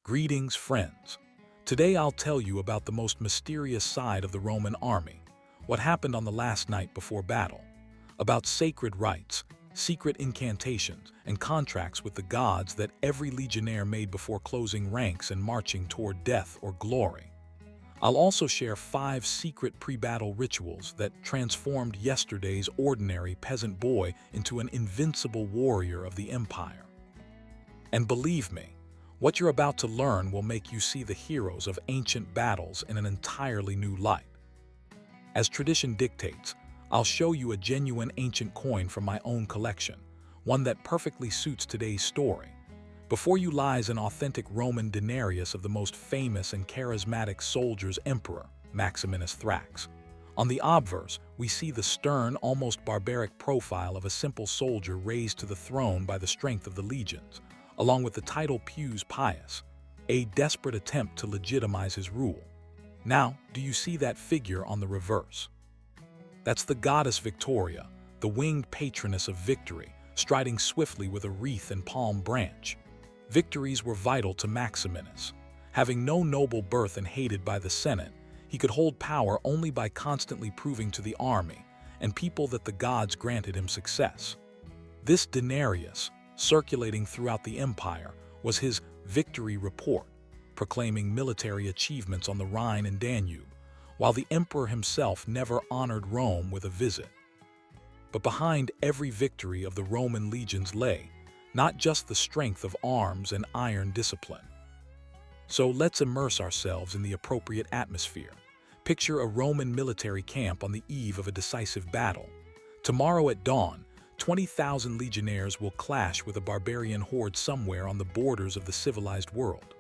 Greetings, friends. Today I'll tell you about the most mysterious side of the Roman army, what happened on the last night before battle, about sacred rites, secret incantations, and contracts with the gods that every legionnaire made before closing ranks and marching toward death or glory. I'll also share 5 secret pre-battle rituals that transformed yesterday's ordinary peasant boy into an invincible warrior of the empire. And believe me, what you're about to learn will make you see the heroes of ancient battles in an entirely new light. As tradition dictates, I'll show you a genuine ancient coin from my own collection, one that perfectly suits today's story. Before you lies an authentic Roman denarius of the most famous and charismatic soldier's emperor, Maximinus Thrax. On the obverse, we see the stern, almost barbaric profile of a simple soldier raised to the throne by the strength of the legions, along with the title Pius Pius, a desperate attempt to legitimize his rule. Now, do you see that figure on the reverse? That's the goddess Victoria, the winged patroness of victory, striding swiftly with a wreath and palm branch. Victories were vital to Maximinus. Having no noble birth and hated by the Senate, he could hold power only by constantly proving to the army and people that the gods granted him success. This denarius, circulating throughout the empire, was his victory report, proclaiming military achievements on the Rhine and Danube, while the emperor himself never honored Rome with a visit. But behind every victory of the Roman legions lay not just the strength of arms and iron discipline. So let's immerse ourselves in the appropriate atmosphere. Picture a Roman military camp on the eve of a decisive battle. Tomorrow at dawn, 20,000 legionnaires will clash with a barbarian horde somewhere on the borders of the civilized world.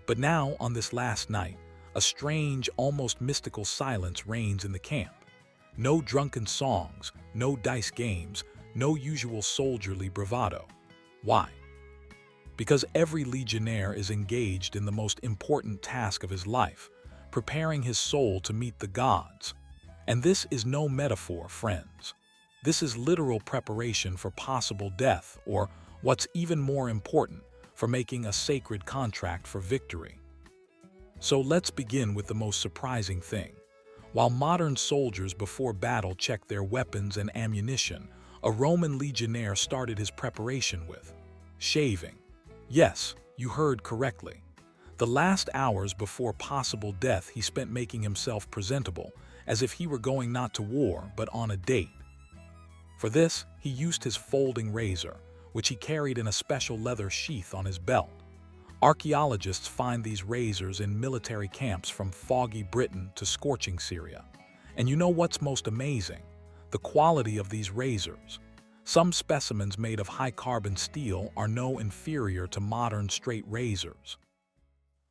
But now, on this last night, a strange, almost mystical silence reigns in the camp. No drunken songs, no dice games, no usual soldierly bravado. Why? Because every legionnaire is engaged in the most important task of his life, preparing his soul to meet the gods. And this is no metaphor, friends. This is literal preparation for possible death, or what's even more important, for making a sacred contract for victory. So let's begin with the most surprising thing. While modern soldiers before battle checked their weapons and ammunition, a Roman legionnaire started his preparation with shaving. Yes, you heard correctly. The last hours before possible death he spent making himself presentable, as if he were going not to war, but on a date. For this, he used his folding razor, which he carried in a special leather sheath on his belt. Archaeologists find these razors in military camps from foggy Britain to scorching Syria. And you know what's most amazing? The quality of these razors. Some specimens made of high-carbon steel are no inferior to modern straight razors.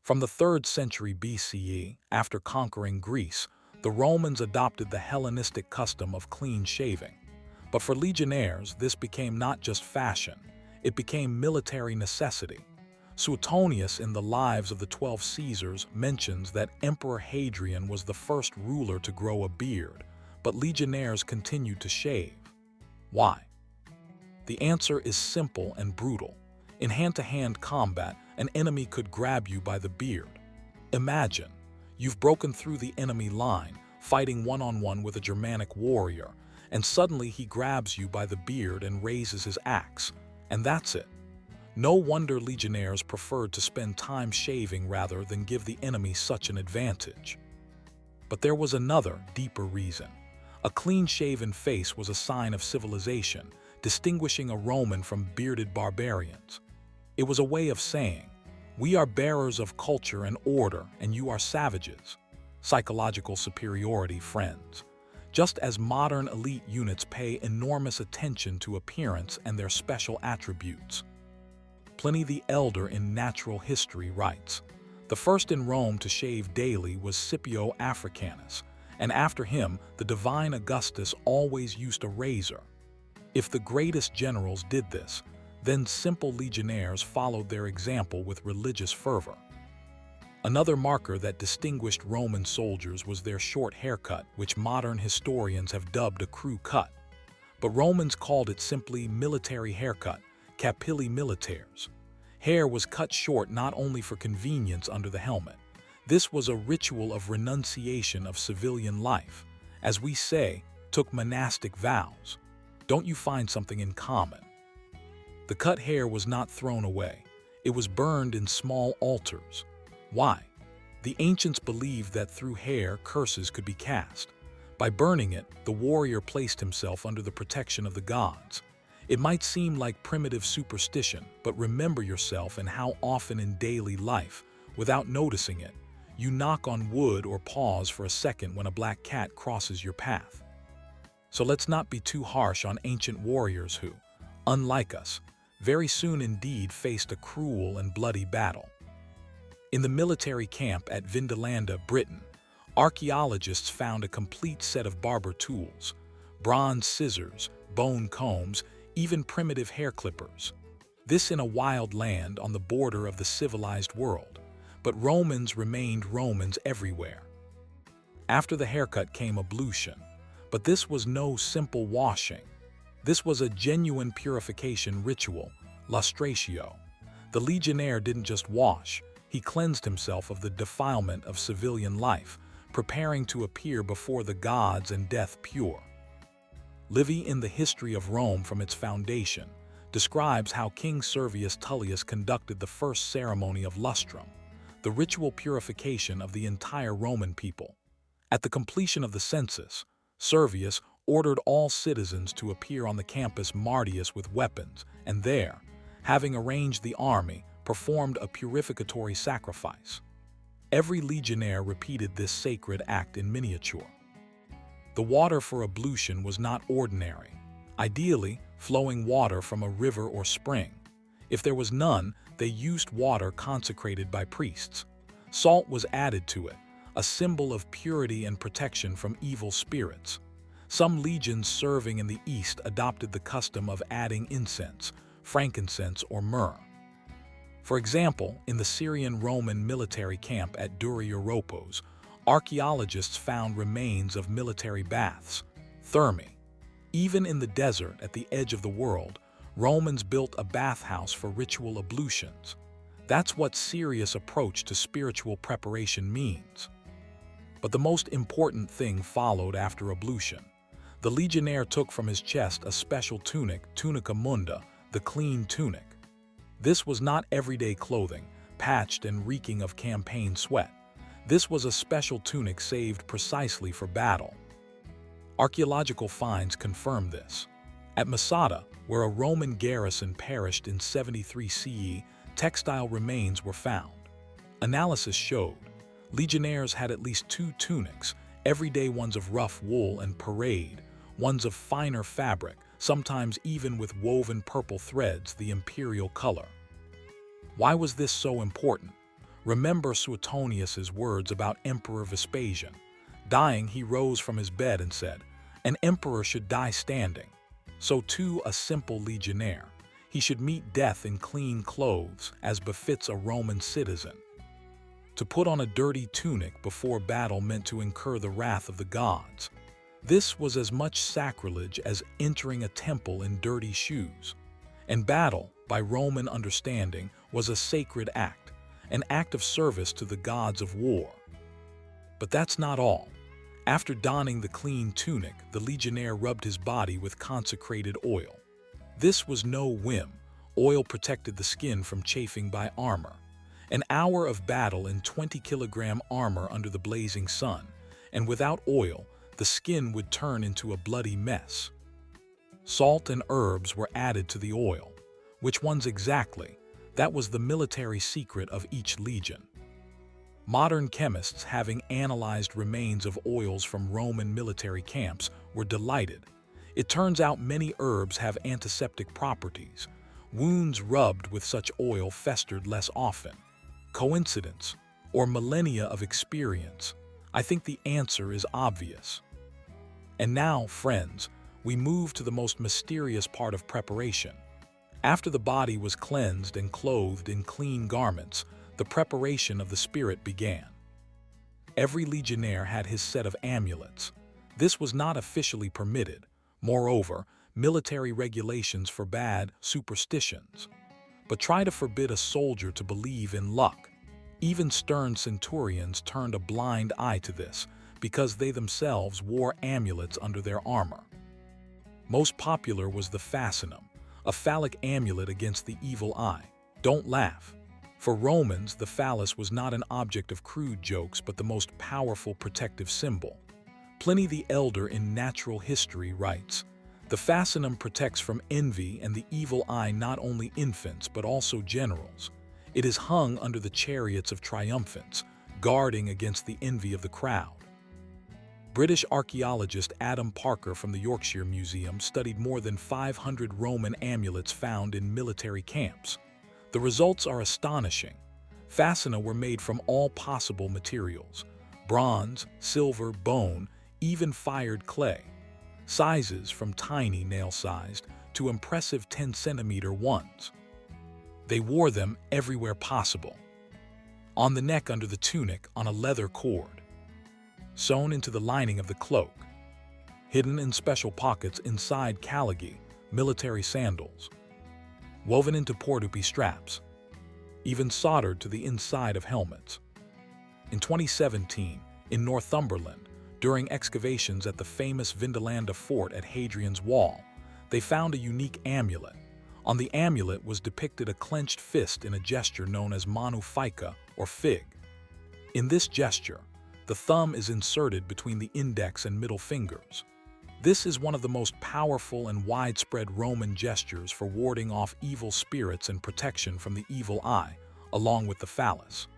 From the 3rd century BCE, after conquering Greece, the Romans adopted the Hellenistic custom of clean shaving. But for legionnaires, this became not just fashion, it became military necessity. Suetonius, in the Lives of the 12 Caesars, mentions that Emperor Hadrian was the first ruler to grow a beard, but legionnaires continued to shave. Why? The answer is simple and brutal. In hand-to-hand combat, an enemy could grab you by the beard. Imagine, you've broken through the enemy line, fighting one-on-one with a Germanic warrior, and suddenly he grabs you by the beard and raises his axe, and that's it. No wonder legionnaires preferred to spend time shaving rather than give the enemy such an advantage. But there was another, deeper reason. A clean-shaven face was a sign of civilization, distinguishing a Roman from bearded barbarians. It was a way of saying, we are bearers of culture and order, and you are savages. Psychological superiority, friends. Just as modern elite units pay enormous attention to appearance and their special attributes. Pliny the Elder in Natural History writes, the first in Rome to shave daily was Scipio Africanus, and after him, the divine Augustus always used a razor. If the greatest generals did this, then simple legionnaires followed their example with religious fervor. Another marker that distinguished Roman soldiers was their short haircut, which modern historians have dubbed a crew cut. But Romans called it simply military haircut, capilli militares. Hair was cut short not only for convenience under the helmet. This was a ritual of renunciation of civilian life. As we say, took monastic vows. Don't you find something in common? The cut hair was not thrown away. It was burned in small altars. Why? The ancients believed that through hair curses could be cast. By burning it, the warrior placed himself under the protection of the gods. It might seem like primitive superstition, but remember yourself and how often in daily life, without noticing it, you knock on wood or pause for a second when a black cat crosses your path. So let's not be too harsh on ancient warriors who, unlike us, very soon indeed faced a cruel and bloody battle. In the military camp at Vindolanda, Britain, archaeologists found a complete set of barber tools, bronze scissors, bone combs, even primitive hair clippers. This in a wild land on the border of the civilized world. But Romans remained Romans everywhere. After the haircut came ablution, but this was no simple washing. This was a genuine purification ritual, lustratio. The legionnaire didn't just wash, he cleansed himself of the defilement of civilian life, preparing to appear before the gods and death pure. Livy in the History of Rome from its foundation describes how King Servius Tullius conducted the first ceremony of lustrum, the ritual purification of the entire Roman people. At the completion of the census, Servius ordered all citizens to appear on the campus Martius with weapons, and there, having arranged the army, performed a purificatory sacrifice. Every legionnaire repeated this sacred act in miniature. The water for ablution was not ordinary, ideally flowing water from a river or spring. If there was none, they used water consecrated by priests. Salt was added to it, a symbol of purity and protection from evil spirits. Some legions serving in the East adopted the custom of adding incense, frankincense, or myrrh. For example, in the Syrian-Roman military camp at Dura Europos, archaeologists found remains of military baths, thermae. Even in the desert at the edge of the world, Romans built a bathhouse for ritual ablutions. That's what serious approach to spiritual preparation means. But the most important thing followed after ablution. The legionnaire took from his chest a special tunic, tunica munda, the clean tunic. This was not everyday clothing, patched and reeking of campaign sweat. This was a special tunic saved precisely for battle. Archaeological finds confirm this. At Masada, where a Roman garrison perished in 73 CE, textile remains were found. Analysis showed legionnaires had at least 2 tunics, everyday ones of rough wool, and parade, ones of finer fabric, sometimes even with woven purple threads, the imperial color. Why was this so important? Remember Suetonius's words about Emperor Vespasian. Dying, he rose from his bed and said, "An emperor should die standing." So too a simple legionnaire. He should meet death in clean clothes, as befits a Roman citizen. To put on a dirty tunic before battle meant to incur the wrath of the gods. This was as much sacrilege as entering a temple in dirty shoes. And battle, by Roman understanding, was a sacred act, an act of service to the gods of war. But that's not all. After donning the clean tunic, the legionnaire rubbed his body with consecrated oil. This was no whim. Oil protected the skin from chafing by armor. An hour of battle in 20-kilogram armor under the blazing sun, and without oil, the skin would turn into a bloody mess. Salt and herbs were added to the oil. Which ones exactly? That was the military secret of each legion. Modern chemists, having analyzed remains of oils from Roman military camps, were delighted. It turns out many herbs have antiseptic properties. Wounds rubbed with such oil festered less often. Coincidence, or millennia of experience? I think the answer is obvious. And now, friends, we move to the most mysterious part of preparation. After the body was cleansed and clothed in clean garments, the preparation of the spirit began. Every legionnaire had his set of amulets. This was not officially permitted. Moreover, military regulations forbade superstitions. but try to forbid a soldier to believe in luck. Even stern centurions turned a blind eye to this, because they themselves wore amulets under their armor. Most popular was the fascinum, a phallic amulet against the evil eye. Don't laugh. For Romans, the phallus was not an object of crude jokes but the most powerful protective symbol. Pliny the Elder in Natural History writes, "The fascinum protects from envy and the evil eye not only infants but also generals. It is hung under the chariots of triumphants, guarding against the envy of the crowd." British archaeologist Adam Parker from the Yorkshire Museum studied more than 500 Roman amulets found in military camps. The results are astonishing. Fascina were made from all possible materials: bronze, silver, bone, even fired clay. Sizes from tiny nail-sized to impressive 10-centimeter ones. They wore them everywhere possible. On the neck under the tunic on a leather cord. Sewn into the lining of the cloak. Hidden in special pockets inside caligae, military sandals. Woven into portupee straps. Even soldered to the inside of helmets. In 2017, in Northumberland, during excavations at the famous Vindolanda fort at Hadrian's Wall, they found a unique amulet. On the amulet was depicted a clenched fist in a gesture known as manu fica, or fig. In this gesture, the thumb is inserted between the index and middle fingers. This is one of the most powerful and widespread Roman gestures for warding off evil spirits and protection from the evil eye, along with the phallus.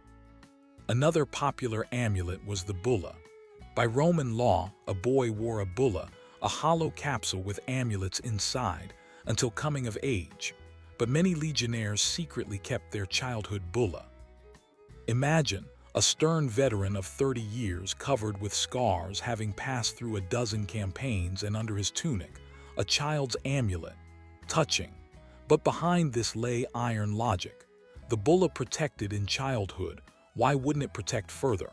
Another popular amulet was the bulla. By Roman law, a boy wore a bulla, a hollow capsule with amulets inside, until coming of age, but many legionnaires secretly kept their childhood bulla. Imagine a stern veteran of 30 years covered with scars, having passed through a dozen campaigns, and under his tunic, a child's amulet. Touching. But behind this lay iron logic. The bulla protected in childhood, why wouldn't it protect further?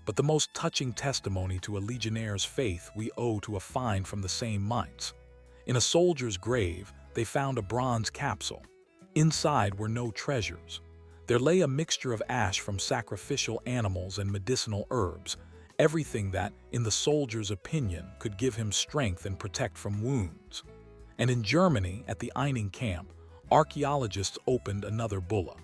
But the most touching testimony to a legionnaire's faith we owe to a find from the same mites. In a soldier's grave, they found a bronze capsule. Inside were no treasures. There lay a mixture of ash from sacrificial animals and medicinal herbs, everything that, in the soldier's opinion, could give him strength and protect from wounds. And in Germany, at the Eining camp, archaeologists opened another bulla.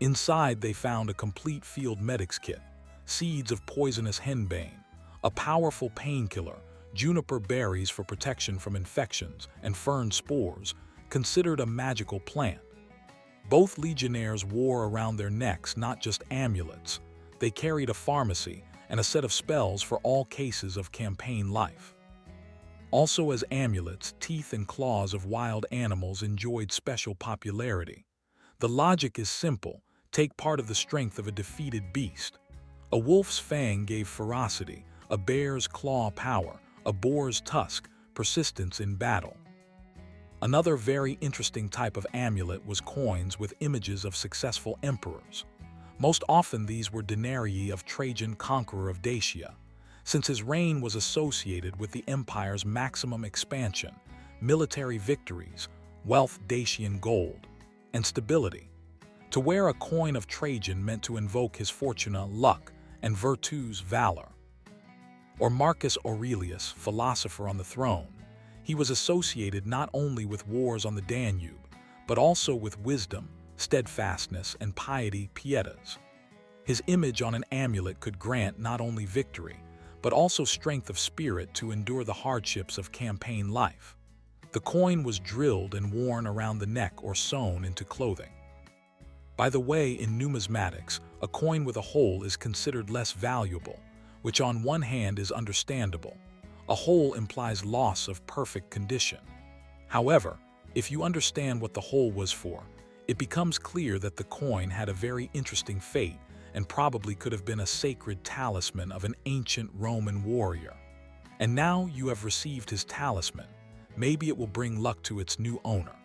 Inside they found a complete field medic's kit, seeds of poisonous henbane, a powerful painkiller, juniper berries for protection from infections, and fern spores, considered a magical plant. Both legionnaires wore around their necks not just amulets, they carried a pharmacy and a set of spells for all cases of campaign life. Also as amulets, teeth and claws of wild animals enjoyed special popularity. The logic is simple: take part of the strength of a defeated beast. A wolf's fang gave ferocity, a bear's claw power, a boar's tusk, persistence in battle. Another very interesting type of amulet was coins with images of successful emperors. Most often these were denarii of Trajan, conqueror of Dacia, since his reign was associated with the empire's maximum expansion, military victories, wealth, Dacian gold, and stability. To wear a coin of Trajan meant to invoke his fortuna, luck, and virtus, valor. Or Marcus Aurelius, philosopher on the throne. He was associated not only with wars on the Danube, but also with wisdom, steadfastness, and piety, pietas. His image on an amulet could grant not only victory, but also strength of spirit to endure the hardships of campaign life. The coin was drilled and worn around the neck or sewn into clothing. By the way, in numismatics, a coin with a hole is considered less valuable, which on one hand is understandable. A hole implies loss of perfect condition. However, if you understand what the hole was for, it becomes clear that the coin had a very interesting fate and probably could have been a sacred talisman of an ancient Roman warrior. And now you have received his talisman. Maybe it will bring luck to its new owner.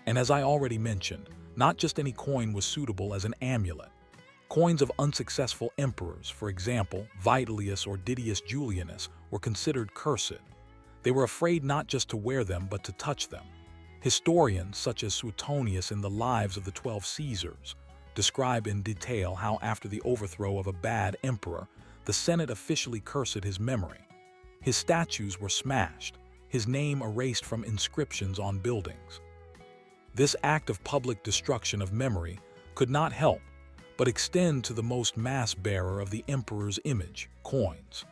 And as I already mentioned, not just any coin was suitable as an amulet. Coins of unsuccessful emperors, for example, Vitellius or Didius Julianus, were considered cursed. They were afraid not just to wear them but to touch them. Historians, such as Suetonius in the Lives of the 12 Caesars, describe in detail how after the overthrow of a bad emperor, the Senate officially cursed his memory. His statues were smashed, his name erased from inscriptions on buildings. This act of public destruction of memory could not help but extend to the most mass bearer of the emperor's image, coins.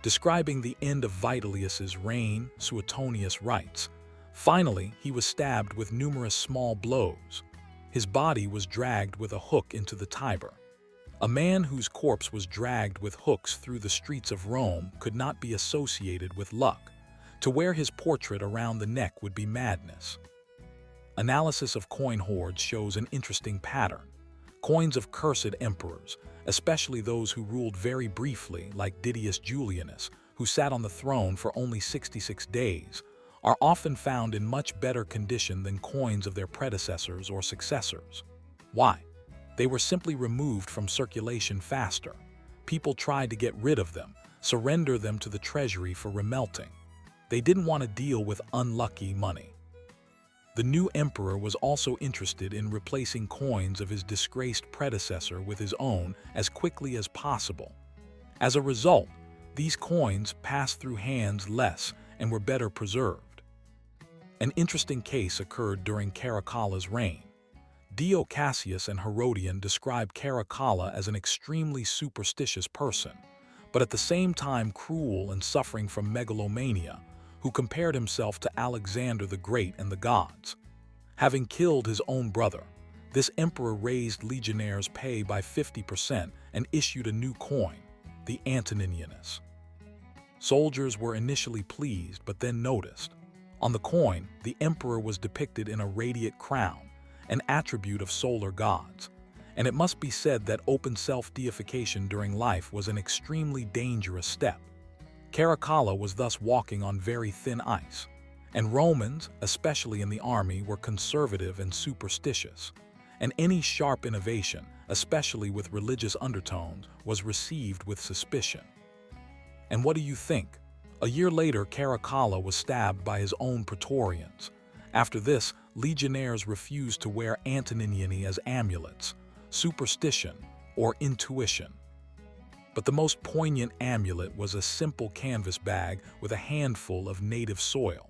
Describing the end of Vitellius's reign, Suetonius writes, "Finally, he was stabbed with numerous small blows. His body was dragged with a hook into the Tiber. A man whose corpse was dragged with hooks through the streets of Rome could not be associated with luck. To wear his portrait around the neck would be madness." Analysis of coin hoards shows an interesting pattern. Coins of cursed emperors, especially those who ruled very briefly, like Didius Julianus, who sat on the throne for only 66 days, are often found in much better condition than coins of their predecessors or successors. Why? They were simply removed from circulation faster. People tried to get rid of them, surrender them to the treasury for remelting. They didn't want to deal with unlucky money. The new emperor was also interested in replacing coins of his disgraced predecessor with his own as quickly as possible. As a result, these coins passed through hands less and were better preserved. An interesting case occurred during Caracalla's reign. Dio Cassius and Herodian describe Caracalla as an extremely superstitious person, but at the same time cruel and suffering from megalomania, who compared himself to Alexander the Great and the gods. Having killed his own brother, this emperor raised legionnaires' pay by 50% and issued a new coin, the Antoninianus. Soldiers were initially pleased but then noticed. On the coin, the emperor was depicted in a radiate crown, an attribute of solar gods, and it must be said that open self-deification during life was an extremely dangerous step. Caracalla was thus walking on very thin ice, and Romans, especially in the army, were conservative and superstitious, and any sharp innovation, especially with religious undertones, was received with suspicion. And what do you think? A year later, Caracalla was stabbed by his own praetorians. After this, legionnaires refused to wear Antoniniani as amulets, superstition, or intuition. But the most poignant amulet was a simple canvas bag with a handful of native soil.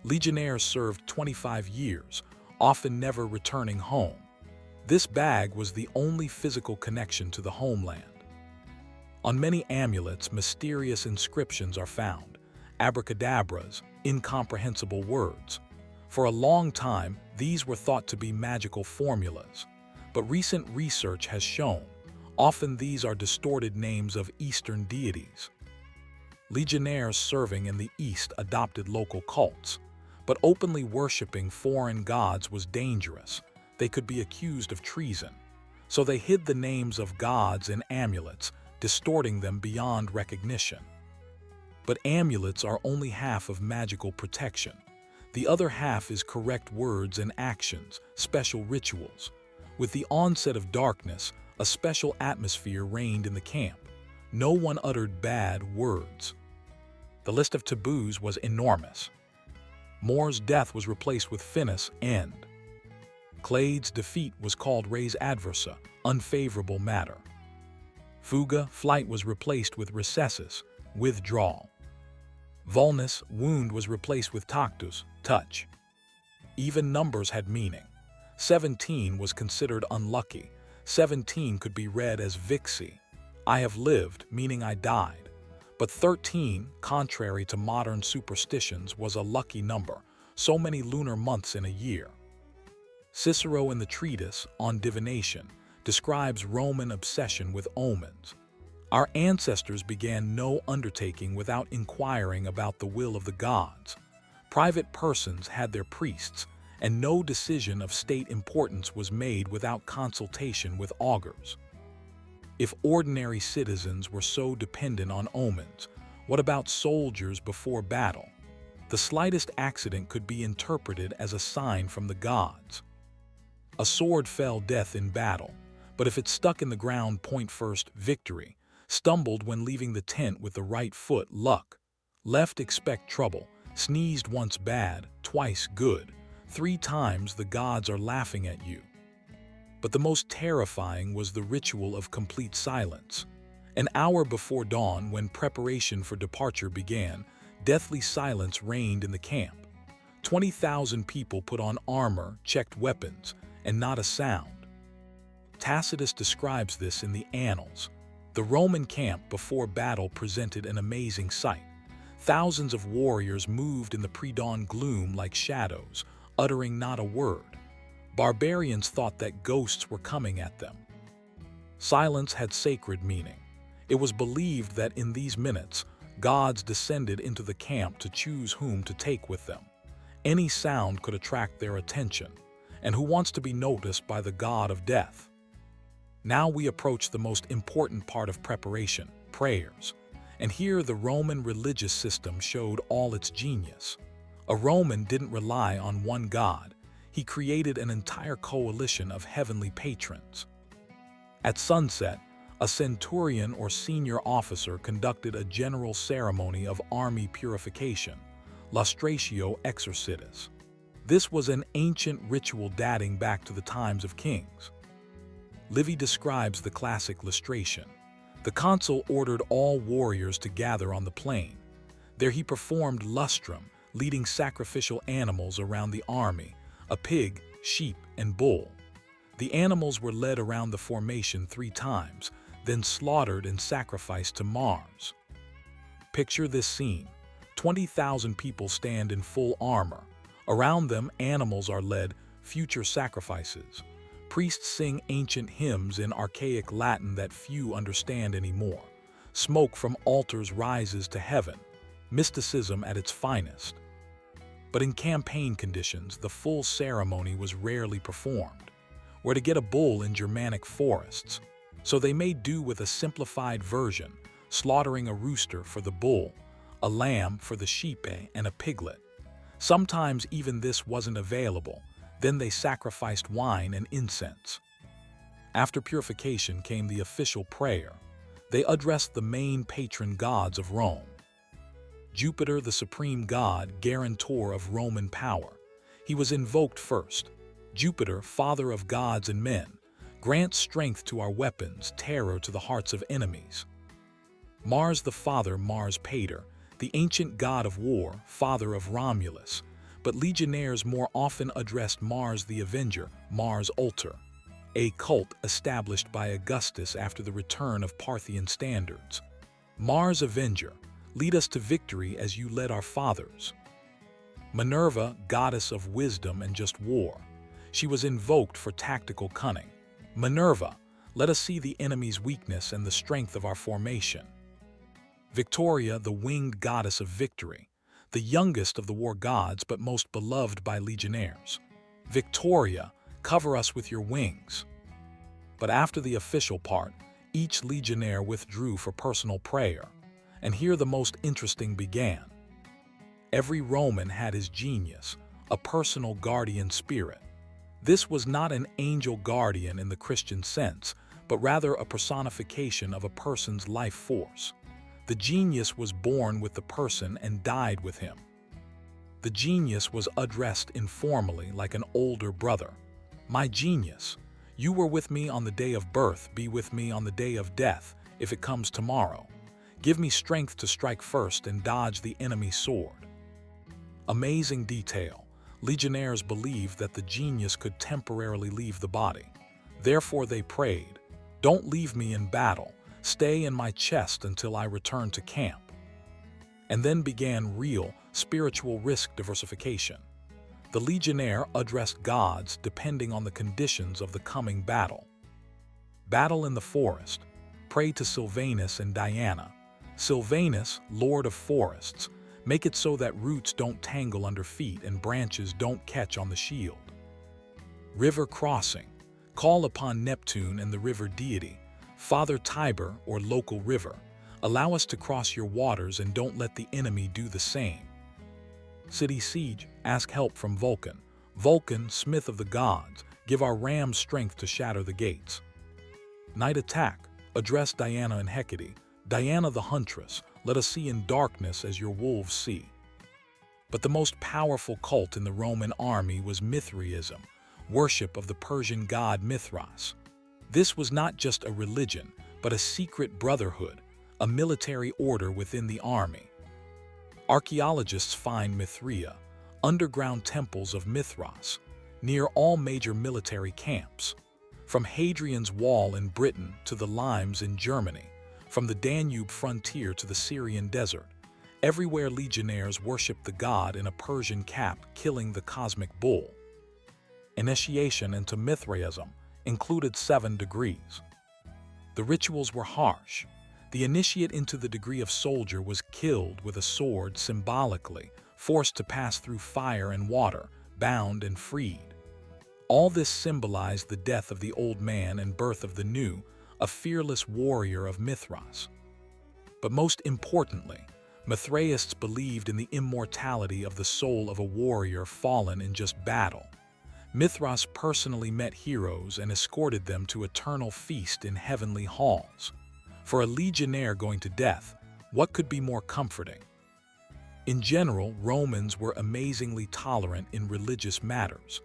Legionnaires served 25 years, often never returning home. This bag was the only physical connection to the homeland. On many amulets, mysterious inscriptions are found, abracadabras, incomprehensible words. For a long time, these were thought to be magical formulas, but recent research has shown often these are distorted names of Eastern deities. Legionnaires serving in the East adopted local cults, but openly worshipping foreign gods was dangerous. They could be accused of treason. So they hid the names of gods in amulets, distorting them beyond recognition. But amulets are only half of magical protection. The other half is correct words and actions, special rituals. With the onset of darkness, a special atmosphere reigned in the camp. No one uttered bad words. The list of taboos was enormous. Mor's death was replaced with finis, end. Clade's defeat was called res adversa, unfavorable matter. Fuga, flight, was replaced with recessus, withdrawal. Vulnus, wound, was replaced with tactus, touch. Even numbers had meaning. 17 was considered unlucky. 17 could be read as vixi, I have lived, meaning I died. But 13, contrary to modern superstitions, was a lucky number, so many lunar months in a year. Cicero in the treatise on divination describes Roman obsession with omens. Our ancestors began no undertaking without inquiring about the will of the gods. Private persons had their priests, and no decision of state importance was made without consultation with augurs. If ordinary citizens were so dependent on omens, what about soldiers before battle? The slightest accident could be interpreted as a sign from the gods. A sword fell death in battle, but if it stuck in the ground point first, victory. Stumbled when leaving the tent with the right foot, luck. Left, expect trouble. Sneezed once bad, twice good. 3 times the gods are laughing at you. But the most terrifying was the ritual of complete silence. An hour before dawn, when preparation for departure began, deathly silence reigned in the camp. 20,000 people put on armor, checked weapons, and not a sound. Tacitus describes this in the Annals. The Roman camp before battle presented an amazing sight. Thousands of warriors moved in the pre-dawn gloom like shadows, uttering not a word. Barbarians thought that ghosts were coming at them. Silence had sacred meaning. It was believed that in these minutes, gods descended into the camp to choose whom to take with them. Any sound could attract their attention, and who wants to be noticed by the god of death? Now we approach the most important part of preparation, prayers. And here the Roman religious system showed all its genius. A Roman didn't rely on one god. He created an entire coalition of heavenly patrons. At sunset, a centurion or senior officer conducted a general ceremony of army purification, lustratio exercitus. This was an ancient ritual dating back to the times of kings. Livy describes the classic lustration. The consul ordered all warriors to gather on the plain. There he performed lustrum, leading sacrificial animals around the army, a pig, sheep, and bull. The animals were led around the formation 3 times, then slaughtered and sacrificed to Mars. Picture this scene. 20,000 people stand in full armor. Around them, animals are led, future sacrifices. Priests sing ancient hymns in archaic Latin that few understand anymore. Smoke from altars rises to heaven, mysticism at its finest. But in campaign conditions, the full ceremony was rarely performed. Where to get a bull in Germanic forests, so they made do with a simplified version, slaughtering a rooster for the bull, a lamb for the sheep, and a piglet. Sometimes even this wasn't available. Then they sacrificed wine and incense. After purification came the official prayer. They addressed the main patron gods of Rome. Jupiter, the supreme god, guarantor of Roman power. He was invoked first. Jupiter, father of gods and men, grant strength to our weapons, terror to the hearts of enemies. Mars the father, Mars Pater, the ancient god of war, father of Romulus, but legionnaires more often addressed Mars the Avenger, Mars Ultor, a cult established by Augustus after the return of Parthian standards. Mars Avenger, lead us to victory as you led our fathers. Minerva, goddess of wisdom and just war. She was invoked for tactical cunning. Minerva, let us see the enemy's weakness and the strength of our formation. Victoria, the winged goddess of victory, the youngest of the war gods but most beloved by legionnaires. Victoria, cover us with your wings. But after the official part, each legionnaire withdrew for personal prayer, and here the most interesting began. Every Roman had his genius, a personal guardian spirit. This was not an angel guardian in the Christian sense, but rather a personification of a person's life force. The genius was born with the person and died with him. The genius was addressed informally like an older brother. My genius, you were with me on the day of birth, be with me on the day of death, if it comes tomorrow. Give me strength to strike first and dodge the enemy's sword. Amazing detail. Legionnaires believed that the genius could temporarily leave the body. Therefore they prayed, "Don't leave me in battle. Stay in my chest until I return to camp." And then began real, spiritual risk diversification. The legionnaire addressed gods depending on the conditions of the coming battle. Battle in the forest. Pray to Silvanus and Diana. Silvanus, lord of forests, make it so that roots don't tangle under feet and branches don't catch on the shield. River crossing. Call upon Neptune and the river deity, Father Tiber or local river. Allow us to cross your waters and don't let the enemy do the same. City siege. Ask help from Vulcan. Vulcan, smith of the gods, give our rams strength to shatter the gates. Night attack. Address Diana and Hecate. Diana the huntress, let us see in darkness as your wolves see. But the most powerful cult in the Roman army was Mithraism, worship of the Persian god Mithras. This was not just a religion, but a secret brotherhood, a military order within the army. Archaeologists find Mithraea, underground temples of Mithras, near all major military camps. From Hadrian's Wall in Britain to the Limes in Germany, from the Danube frontier to the Syrian desert, everywhere legionnaires worshipped the god in a Persian cap killing the cosmic bull. Initiation into Mithraism included 7 degrees. The rituals were harsh. The initiate into the degree of soldier was killed with a sword symbolically, forced to pass through fire and water, bound and freed. All this symbolized the death of the old man and birth of the new, a fearless warrior of Mithras. But most importantly, Mithraists believed in the immortality of the soul of a warrior fallen in just battle. Mithras personally met heroes and escorted them to eternal feast in heavenly halls. For a legionnaire going to death, what could be more comforting? In general, Romans were amazingly tolerant in religious matters.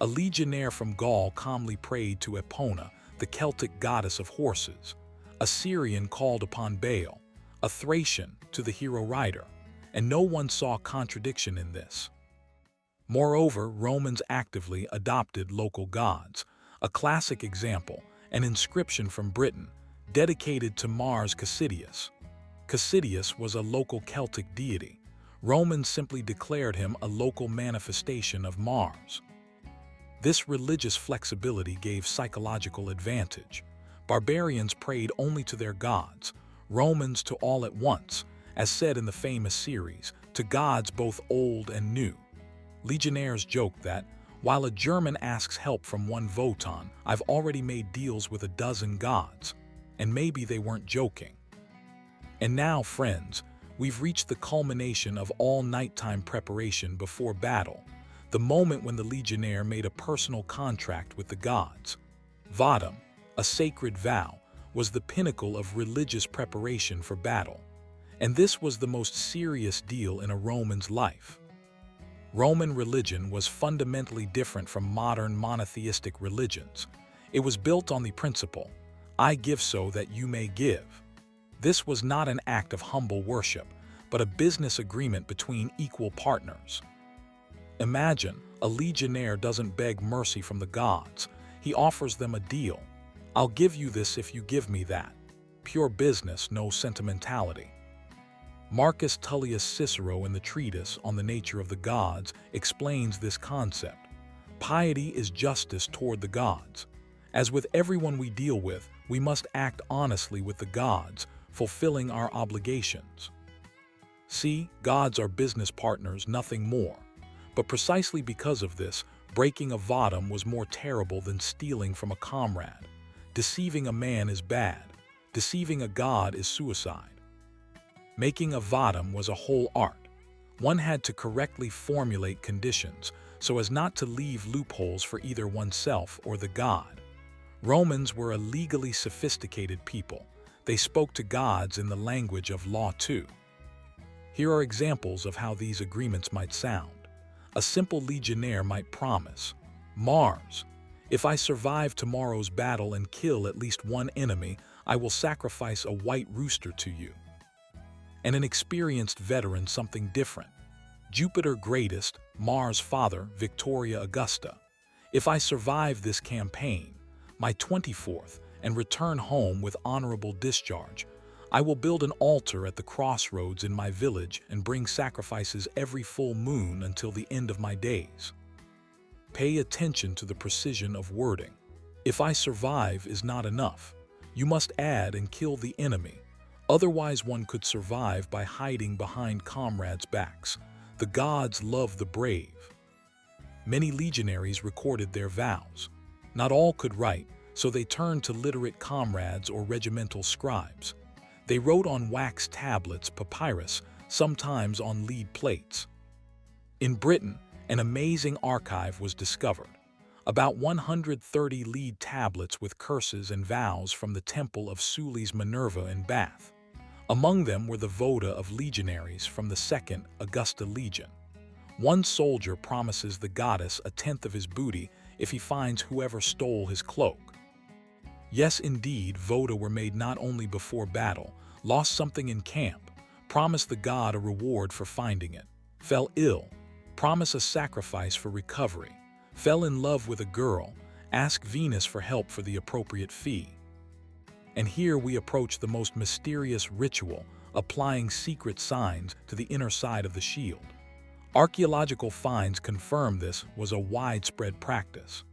A legionnaire from Gaul calmly prayed to Epona, the Celtic goddess of horses. A Syrian called upon Baal, a Thracian to the hero rider, and no one saw contradiction in this. Moreover, Romans actively adopted local gods. A classic example, an inscription from Britain, dedicated to Mars Cassidius. Cassidius was a local Celtic deity. Romans simply declared him a local manifestation of Mars. This religious flexibility gave psychological advantage. Barbarians prayed only to their gods, Romans to all at once, as said in the famous series, to gods both old and new. Legionnaires joked that, while a German asks help from one Wotan, I've already made deals with a dozen gods. And maybe they weren't joking. And now, friends, we've reached the culmination of all nighttime preparation before battle, the moment when the legionnaire made a personal contract with the gods. Vadam, a sacred vow, was the pinnacle of religious preparation for battle. And this was the most serious deal in a Roman's life. Roman religion was fundamentally different from modern monotheistic religions. It was built on the principle, I give so that you may give. This was not an act of humble worship, but a business agreement between equal partners. Imagine, a legionnaire doesn't beg mercy from the gods. He offers them a deal. I'll give you this if you give me that. Pure business, no sentimentality. Marcus Tullius Cicero in the treatise on the nature of the gods explains this concept. Piety is justice toward the gods. As with everyone we deal with, we must act honestly with the gods, fulfilling our obligations. See, gods are business partners, nothing more. But precisely because of this, breaking a vadam was more terrible than stealing from a comrade. Deceiving a man is bad. Deceiving a god is suicide. Making a vadam was a whole art. One had to correctly formulate conditions so as not to leave loopholes for either oneself or the god. Romans were a legally sophisticated people. They spoke to gods in the language of law too. Here are examples of how these agreements might sound. A simple legionnaire might promise, Mars, if I survive tomorrow's battle and kill at least one enemy, I will sacrifice a white rooster to you. And an experienced veteran something different. Jupiter greatest, Mars father, Victoria Augusta. If I survive this campaign, my 24th, and return home with honorable discharge, I will build an altar at the crossroads in my village and bring sacrifices every full moon until the end of my days. Pay attention to the precision of wording. If I survive is not enough. You must add and kill the enemy. Otherwise one could survive by hiding behind comrades' backs. The gods love the brave. Many legionaries recorded their vows. Not all could write, so they turned to literate comrades or regimental scribes. They wrote on wax tablets, papyrus, sometimes on lead plates. In Britain, an amazing archive was discovered. About 130 lead tablets with curses and vows from the temple of Suli's Minerva in Bath. Among them were the voda of legionaries from the Second Augusta Legion. One soldier promises the goddess a tenth of his booty if he finds whoever stole his cloak. Yes, indeed, Voda were made not only before battle, lost something in camp, promised the god a reward for finding it, fell ill, promise a sacrifice for recovery, fell in love with a girl, ask Venus for help for the appropriate fee. And here we approach the most mysterious ritual, applying secret signs to the inner side of the shield. Archaeological finds confirm this was a widespread practice.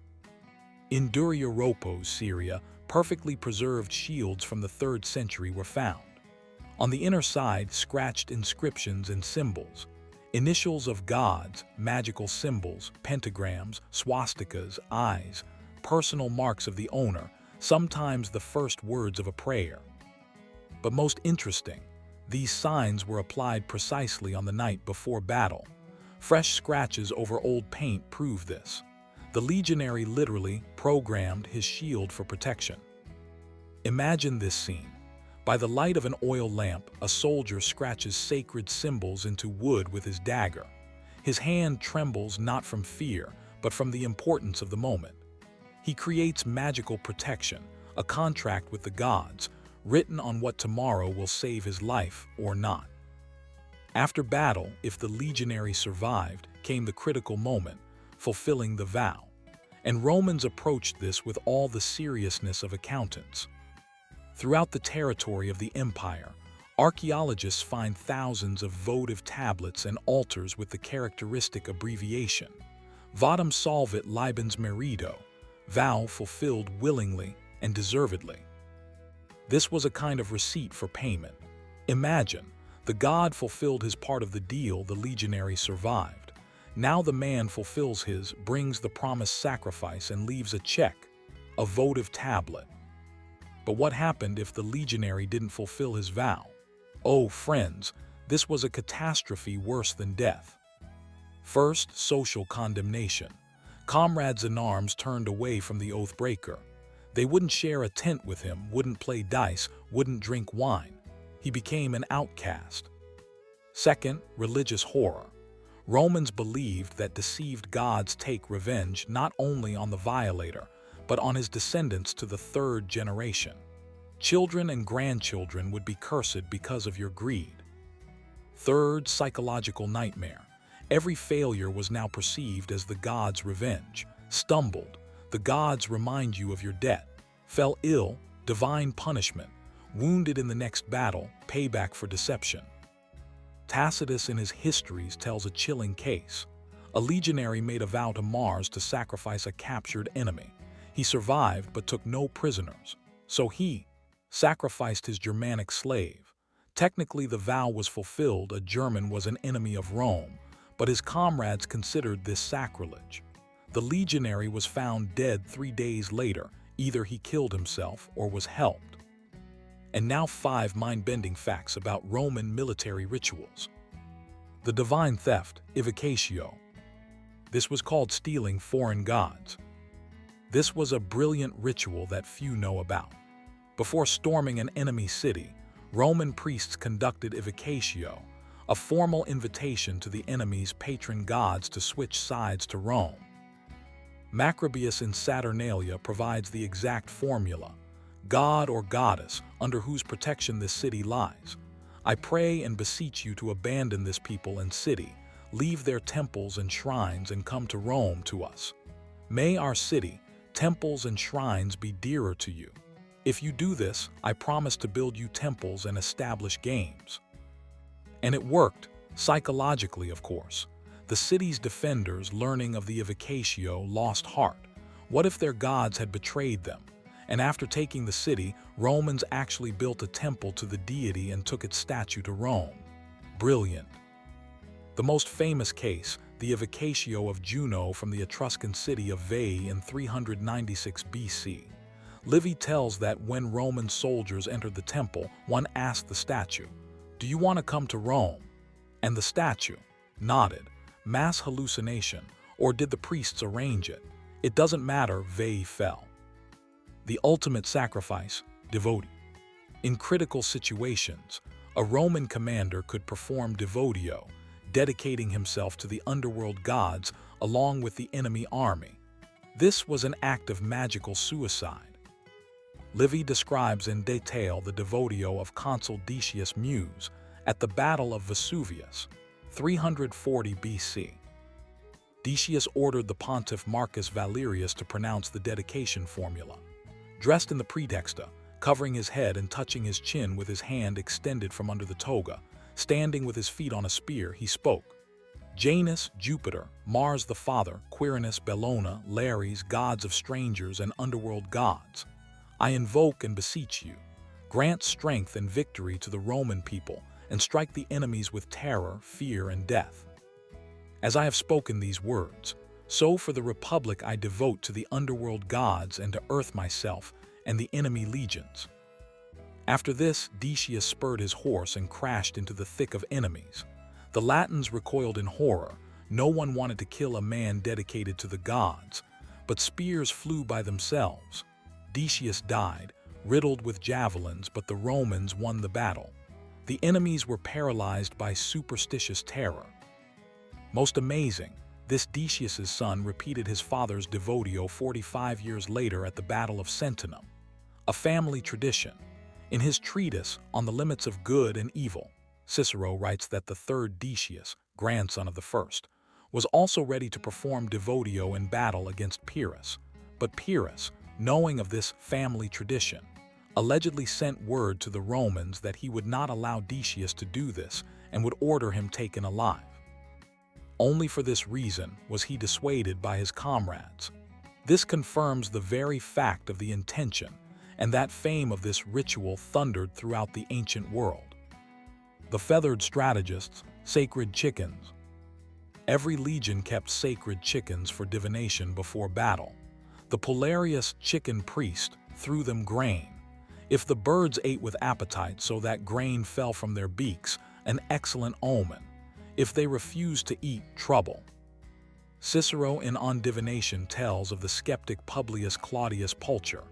In Duriaropos, Syria, perfectly preserved shields from the 3rd century were found. On the inner side, scratched inscriptions and symbols, initials of gods, magical symbols, pentagrams, swastikas, eyes, personal marks of the owner, sometimes the first words of a prayer. But most interesting, these signs were applied precisely on the night before battle. Fresh scratches over old paint prove this. The legionary literally programmed his shield for protection. Imagine this scene. By the light of an oil lamp, a soldier scratches sacred symbols into wood with his dagger. His hand trembles not from fear, but from the importance of the moment. He creates magical protection, a contract with the gods, written on what tomorrow will save his life or not. After battle, if the legionary survived, came the critical moment, fulfilling the vow. And Romans approached this with all the seriousness of accountants. Throughout the territory of the empire, archaeologists find thousands of votive tablets and altars with the characteristic abbreviation Votum solvit libens merito, vow fulfilled willingly and deservedly. This was a kind of receipt for payment. Imagine, the god fulfilled his part of the deal, the legionary survived. Now the man fulfills his, brings the promised sacrifice and leaves a check, a votive tablet. But what happened if the legionary didn't fulfill his vow? Oh, friends, this was a catastrophe worse than death. First, social condemnation. Comrades in arms turned away from the oath breaker. They wouldn't share a tent with him, wouldn't play dice, wouldn't drink wine. He became an outcast. Second, religious horror. Romans believed that deceived gods take revenge not only on the violator, but on his descendants to the 3rd generation. Children and grandchildren would be cursed because of your greed. Third, psychological nightmare. Every failure was now perceived as the gods' revenge. Stumbled, the gods remind you of your debt. Fell ill, divine punishment. Wounded in the next battle, payback for deception. Tacitus in his Histories tells a chilling case. A legionary made a vow to Mars to sacrifice a captured enemy. He survived but took no prisoners. So he sacrificed his Germanic slave. Technically, the vow was fulfilled. A German was an enemy of Rome, but his comrades considered this sacrilege. The legionary was found dead 3 days later. Either he killed himself or was helped. And now 5 mind-bending facts about Roman military rituals. The divine theft, evocatio. This was called stealing foreign gods. This was a brilliant ritual that few know about. Before storming an enemy city, Roman priests conducted evocatio, a formal invitation to the enemy's patron gods to switch sides to Rome. Macrobius in Saturnalia provides the exact formula, god or goddess under whose protection this city lies. I pray and beseech you to abandon this people and city, leave their temples and shrines and come to Rome to us. May our city, temples and shrines be dearer to you. If you do this, I promise to build you temples and establish games. And it worked, psychologically of course. The city's defenders, learning of the evocatio, lost heart. What if their gods had betrayed them? And after taking the city, Romans actually built a temple to the deity and took its statue to Rome. Brilliant. The most famous case, the evocatio of Juno from the Etruscan city of Veii in 396 BC. Livy tells that when Roman soldiers entered the temple, one asked the statue, "Do you want to come to Rome?" And the statue nodded. Mass hallucination, or did the priests arrange it? It doesn't matter, Veii fell. The ultimate sacrifice, Devotio. In critical situations, a Roman commander could perform Devotio, dedicating himself to the underworld gods along with the enemy army. This was an act of magical suicide. Livy describes in detail the Devotio of Consul Decius Mus at the Battle of Vesuvius, 340 BC. Decius ordered the pontiff Marcus Valerius to pronounce the dedication formula. Dressed in the praetexta, covering his head and touching his chin with his hand extended from under the toga, standing with his feet on a spear, he spoke. Janus, Jupiter, Mars the Father, Quirinus, Bellona, Lares, gods of strangers and underworld gods, I invoke and beseech you, grant strength and victory to the Roman people and strike the enemies with terror, fear, and death. As I have spoken these words, so for the Republic I devote to the underworld gods and to earth myself and the enemy legions. After this, Decius spurred his horse and crashed into the thick of enemies. The Latins recoiled in horror. No one wanted to kill a man dedicated to the gods, but spears flew by themselves. Decius died, riddled with javelins, but the Romans won the battle. The enemies were paralyzed by superstitious terror. Most amazing, this Decius's son repeated his father's Devotio 45 years later at the Battle of Sentinum, a family tradition. In his treatise On the Limits of Good and Evil, Cicero writes that the third Decius, grandson of the first, was also ready to perform Devotio in battle against Pyrrhus. But Pyrrhus, knowing of this family tradition, allegedly sent word to the Romans that he would not allow Decius to do this and would order him taken alive. Only for this reason was he dissuaded by his comrades. This confirms the very fact of the intention, and that fame of this ritual thundered throughout the ancient world. The feathered strategists, sacred chickens. Every legion kept sacred chickens for divination before battle. The Polarius chicken priest threw them grain. If the birds ate with appetite so that grain fell from their beaks, an excellent omen. If they refused to eat, trouble. Cicero in On Divination tells of the skeptic Publius Claudius Pulcher.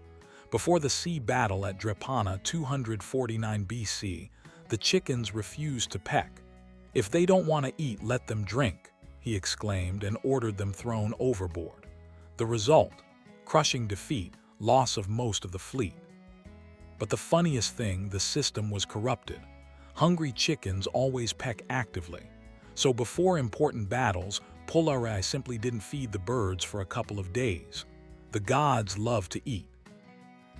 Before the sea battle at Drepana 249 BC, the chickens refused to peck. If they don't want to eat, let them drink, he exclaimed and ordered them thrown overboard. The result? Crushing defeat, loss of most of the fleet. But the funniest thing, the system was corrupted. Hungry chickens always peck actively. So before important battles, Polari simply didn't feed the birds for a couple of days. The gods love to eat.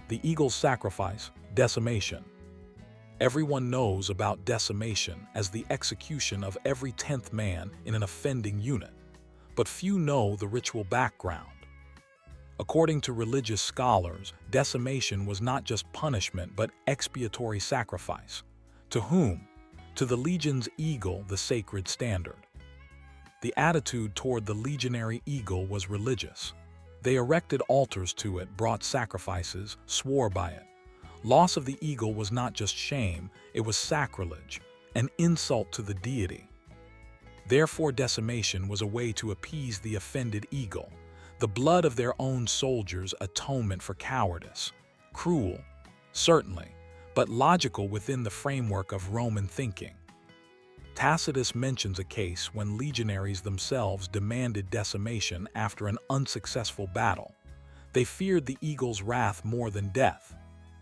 The eagle's sacrifice, decimation. Everyone knows about decimation as the execution of every 10th man in an offending unit, but few know the ritual background. According to religious scholars, decimation was not just punishment but expiatory sacrifice. To whom? To the legion's eagle, the sacred standard. The attitude toward the legionary eagle was religious. They erected altars to it, brought sacrifices, swore by it. Loss of the eagle was not just shame, it was sacrilege, an insult to the deity. Therefore, decimation was a way to appease the offended eagle. The blood of their own soldiers, atonement for cowardice. Cruel, certainly, but logical within the framework of Roman thinking. Tacitus mentions a case when legionaries themselves demanded decimation after an unsuccessful battle. They feared the eagle's wrath more than death.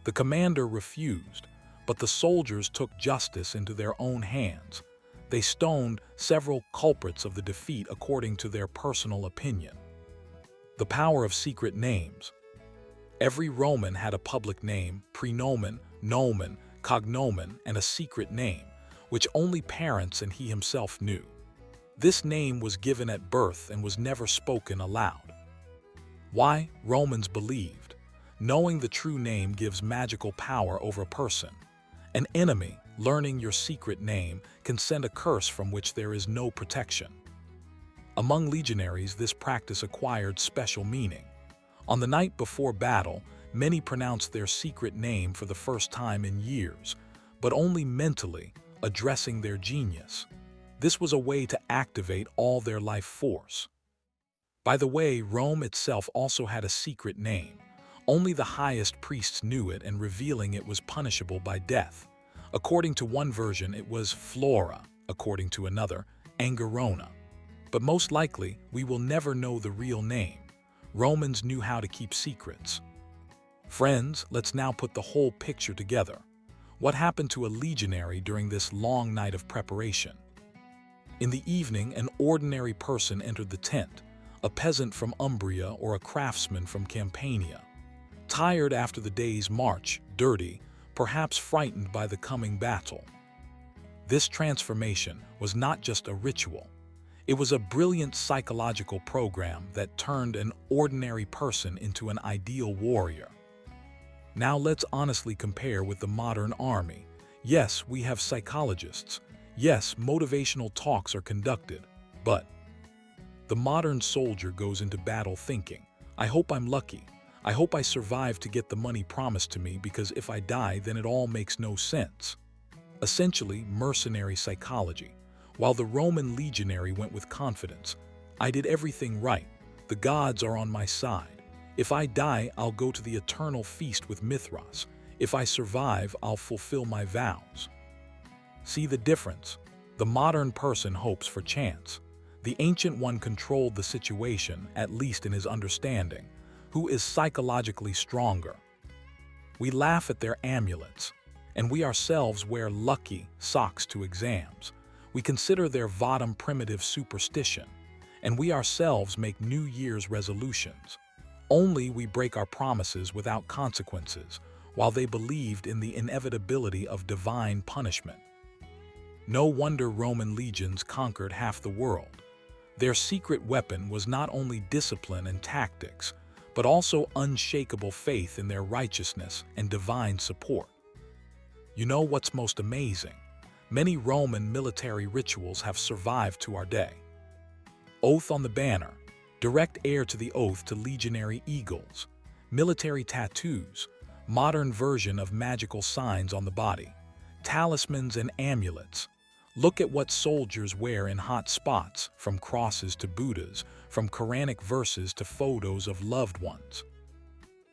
The commander refused, but the soldiers took justice into their own hands. They stoned several culprits of the defeat according to their personal opinion. The power of secret names. Every Roman had a public name, praenomen, nomen, cognomen, and a secret name, which only parents and he himself knew. This name was given at birth and was never spoken aloud. Why? Romans believed. Knowing the true name gives magical power over a person. An enemy, learning your secret name, can send a curse from which there is no protection. Among legionaries, this practice acquired special meaning. On the night before battle, many pronounced their secret name for the first time in years, but only mentally, addressing their genius. This was a way to activate all their life force. By the way, Rome itself also had a secret name. Only the highest priests knew it, and revealing it was punishable by death. According to one version, it was Flora. According to another, Angerona. But most likely, we will never know the real name. Romans knew how to keep secrets. Friends, let's now put the whole picture together. What happened to a legionary during this long night of preparation? In the evening, an ordinary person entered the tent, a peasant from Umbria or a craftsman from Campania. Tired after the day's march, dirty, perhaps frightened by the coming battle. This transformation was not just a ritual. It was a brilliant psychological program that turned an ordinary person into an ideal warrior. Now let's honestly compare with the modern army. Yes, we have psychologists. Yes, motivational talks are conducted. But the modern soldier goes into battle thinking, I hope I'm lucky. I hope I survive to get the money promised to me, because if I die, then it all makes no sense. Essentially, mercenary psychology. While the Roman legionary went with confidence, I did everything right. The gods are on my side. If I die, I'll go to the eternal feast with Mithras. If I survive, I'll fulfill my vows. See the difference? The modern person hopes for chance. The ancient one controlled the situation, at least in his understanding. Who is psychologically stronger? We laugh at their amulets, and we ourselves wear lucky socks to exams. We consider their Vadam primitive superstition, and we ourselves make New Year's resolutions. Only we break our promises without consequences, while they believed in the inevitability of divine punishment. No wonder Roman legions conquered half the world. Their secret weapon was not only discipline and tactics, but also unshakable faith in their righteousness and divine support. You know what's most amazing? Many Roman military rituals have survived to our day. Oath on the banner, direct heir to the oath to legionary eagles, military tattoos, modern version of magical signs on the body, talismans and amulets. Look at what soldiers wear in hot spots, from crosses to Buddhas, from Quranic verses to photos of loved ones.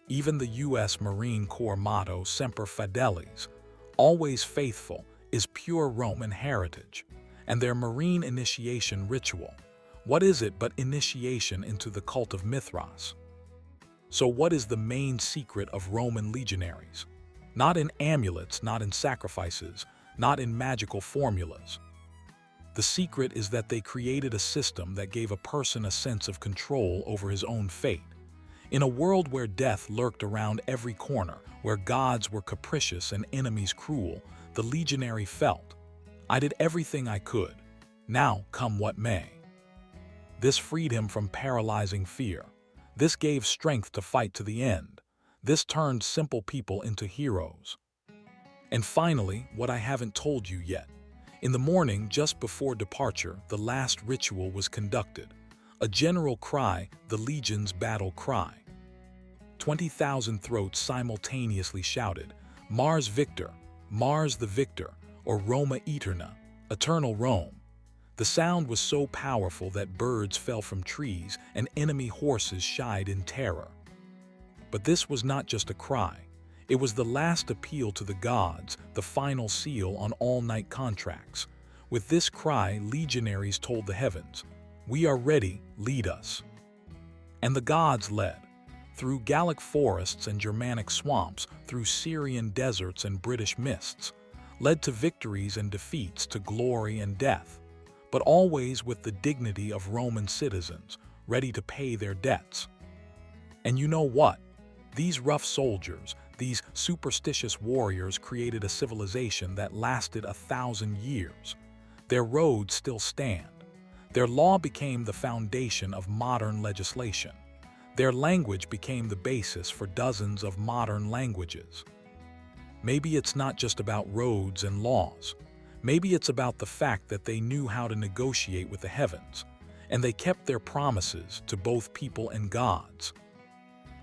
Even the U.S. Marine Corps motto, Semper Fidelis, always faithful, is pure Roman heritage. And their Marine initiation ritual, what is it but initiation into the cult of Mithras? So what is the main secret of Roman legionaries? Not in amulets, not in sacrifices, not in magical formulas. The secret is that they created a system that gave a person a sense of control over his own fate. In a world where death lurked around every corner, where gods were capricious and enemies cruel, the legionary felt, I did everything I could. Now come what may. This freed him from paralyzing fear. This gave strength to fight to the end. This turned simple people into heroes. And finally, what I haven't told you yet. In the morning, just before departure, the last ritual was conducted. A general cry, the legion's battle cry. 20,000 throats simultaneously shouted, Mars Victor, Mars the Victor, or Roma Eterna, Eternal Rome. The sound was so powerful that birds fell from trees and enemy horses shied in terror. But this was not just a cry. It was the last appeal to the gods, the final seal on all-night contracts. With this cry, legionaries told the heavens, we are ready, lead us. And the gods led. Through Gallic forests and Germanic swamps, through Syrian deserts and British mists, led to victories and defeats, to glory and death, but always with the dignity of Roman citizens, ready to pay their debts. And you know what? These rough soldiers, these superstitious warriors created a civilization that lasted 1,000 years. Their roads still stand. Their law became the foundation of modern legislation. Their language became the basis for dozens of modern languages. Maybe it's not just about roads and laws. Maybe it's about the fact that they knew how to negotiate with the heavens, and they kept their promises to both people and gods.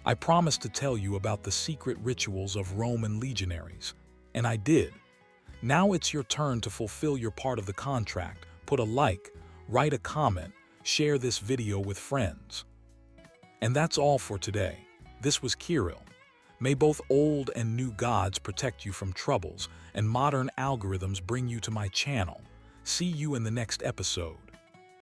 I promised to tell you about the secret rituals of Roman legionaries, and I did. Now it's your turn to fulfill your part of the contract. Put a like, write a comment, share this video with friends. And that's all for today. This was Kirill. May both old and new gods protect you from troubles, and modern algorithms bring you to my channel. See you in the next episode.